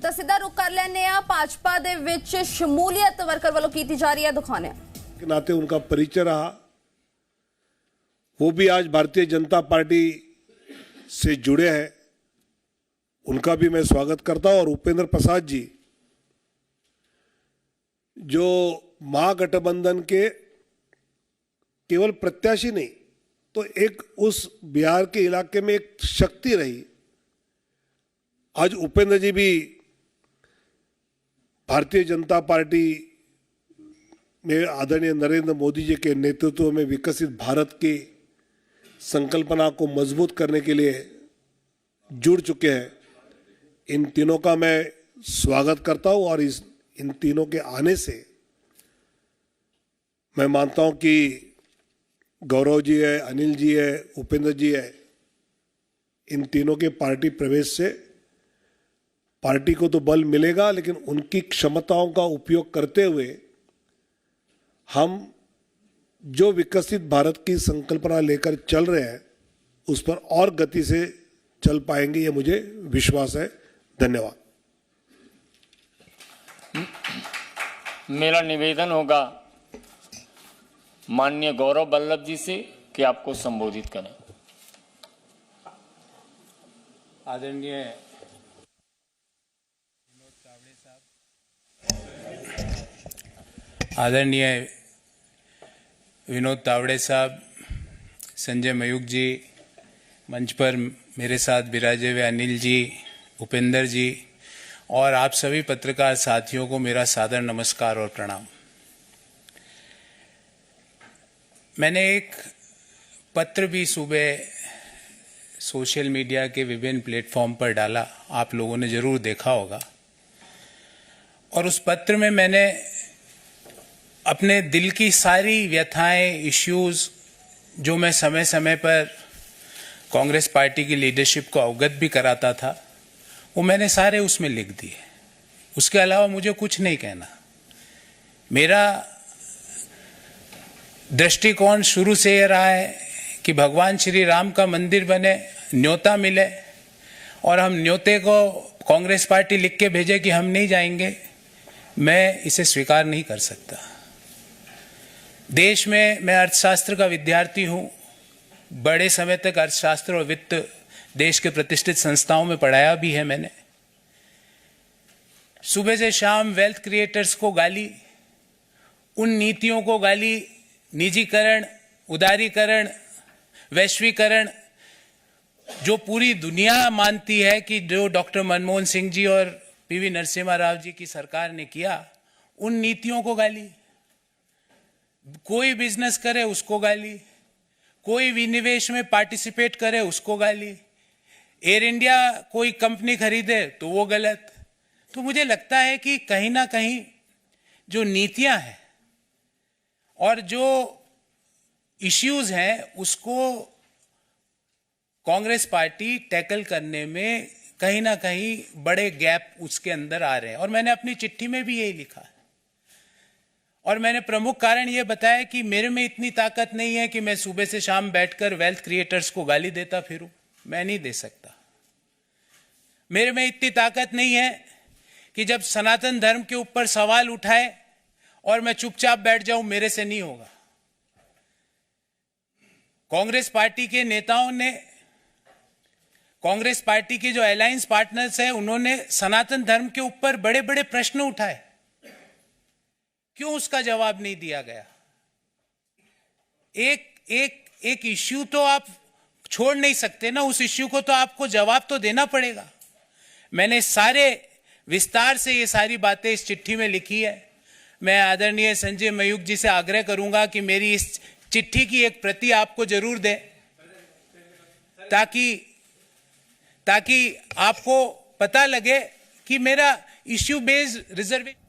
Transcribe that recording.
ਤਾਂ ਸਿੱਧਾ ਰੁਕ ਕਰ ਲੈਣੇ ਆ ਭਾਜਪਾ ਦੇ ਵਿੱਚ ਸ਼ਮੂਲੀਅਤ ਵਰਕਰ ਵੱਲੋਂ ਕੀਤੀ ਜਾ ਰਹੀ ਹੈ ਦਿਖਾਉਣੇ के नाते उनका परिचय रहा। वो भी आज भारतीय जनता पार्टी से जुड़े हैं, उनका भी मैं स्वागत करता हूं। और उपेंद्र प्रसाद जी जो महागठबंधन के केवल प्रत्याशी नहीं तो एक उस बिहार के इलाके में एक शक्ति रही। आज उपेंद्र जी भी भारतीय जनता पार्टी में आदरणीय नरेंद्र मोदी जी के नेतृत्व में विकसित भारत की संकल्पना को मजबूत करने के लिए जुड़ चुके हैं। इन तीनों का मैं स्वागत करता हूं और इन तीनों के आने से मैं मानता हूं कि गौरव जी है, अनिल जी है, उपेंद्र जी है, इन तीनों के पार्टी प्रवेश से पार्टी को तो बल मिलेगा, लेकिन उनकी क्षमताओं का उपयोग करते हुए हम जो विकसित भारत की संकल्पना लेकर चल रहे हैं उस पर और गति से चल पाएंगे, ये मुझे विश्वास है। धन्यवाद। मेरा निवेदन होगा माननीय गौरव वल्लभ जी से कि आपको संबोधित करें। आदरणीय विनोद तावड़े साहब, संजय मयूख जी, मंच पर मेरे साथ विराजे हुए अनिल जी, उपेंद्र जी और आप सभी पत्रकार साथियों को मेरा सादर नमस्कार और प्रणाम। मैंने एक पत्र भी सुबह सोशल मीडिया के विभिन्न प्लेटफॉर्म पर डाला, आप लोगों ने जरूर देखा होगा। और उस पत्र में मैंने अपने दिल की सारी व्यथाएं, इश्यूज जो मैं समय समय पर कांग्रेस पार्टी की लीडरशिप को अवगत भी कराता था, वो मैंने सारे उसमें लिख दिए। उसके अलावा मुझे कुछ नहीं कहना। मेरा दृष्टिकोण शुरू से ये रहा है कि भगवान श्री राम का मंदिर बने, न्योता मिले और हम न्योते को कांग्रेस पार्टी लिख के भेजे कि हम नहीं जाएंगे, मैं इसे स्वीकार नहीं कर सकता। देश में मैं अर्थशास्त्र का विद्यार्थी हूं, बड़े समय तक अर्थशास्त्र और वित्त देश के प्रतिष्ठित संस्थाओं में पढ़ाया भी है मैंने। सुबह से शाम वेल्थ क्रिएटर्स को गाली, उन नीतियों को गाली, निजीकरण, उदारीकरण, वैश्वीकरण, जो पूरी दुनिया मानती है कि जो डॉक्टर मनमोहन सिंह जी और पीवी नरसिम्हा राव जी की सरकार ने किया, उन नीतियों को गाली। कोई बिजनेस करे उसको गाली, कोई विनिवेश में पार्टिसिपेट करे उसको गाली, एयर इंडिया कोई कंपनी खरीदे तो वो गलत। तो मुझे लगता है कि कहीं ना कहीं जो नीतियां हैं और जो इश्यूज हैं उसको कांग्रेस पार्टी टैकल करने में कहीं ना कहीं बड़े गैप उसके अंदर आ रहे हैं। और मैंने अपनी चिट्ठी में भी यही लिखा है। और मैंने प्रमुख कारण यह बताया कि मेरे में इतनी ताकत नहीं है कि मैं सुबह से शाम बैठकर वेल्थ क्रिएटर्स को गाली देता फिरूं, मैं नहीं दे सकता। मेरे में इतनी ताकत नहीं है कि जब सनातन धर्म के ऊपर सवाल उठाए और मैं चुपचाप बैठ जाऊं, मेरे से नहीं होगा। कांग्रेस पार्टी के नेताओं ने, कांग्रेस पार्टी के जो अलायंस पार्टनर्स हैं, उन्होंने सनातन धर्म के ऊपर बड़े बड़े प्रश्न उठाए, क्यों उसका जवाब नहीं दिया गया? एक इश्यू तो आप छोड़ नहीं सकते ना, उस इश्यू को तो आपको जवाब तो देना पड़ेगा। मैंने सारे विस्तार से ये सारी बातें इस चिट्ठी में लिखी है। मैं आदरणीय संजय मयूख जी से आग्रह करूंगा कि मेरी इस चिट्ठी की एक प्रति आपको जरूर दें, ताकि आपको पता लगे कि मेरा इश्यू बेस्ड रिजर्वेशन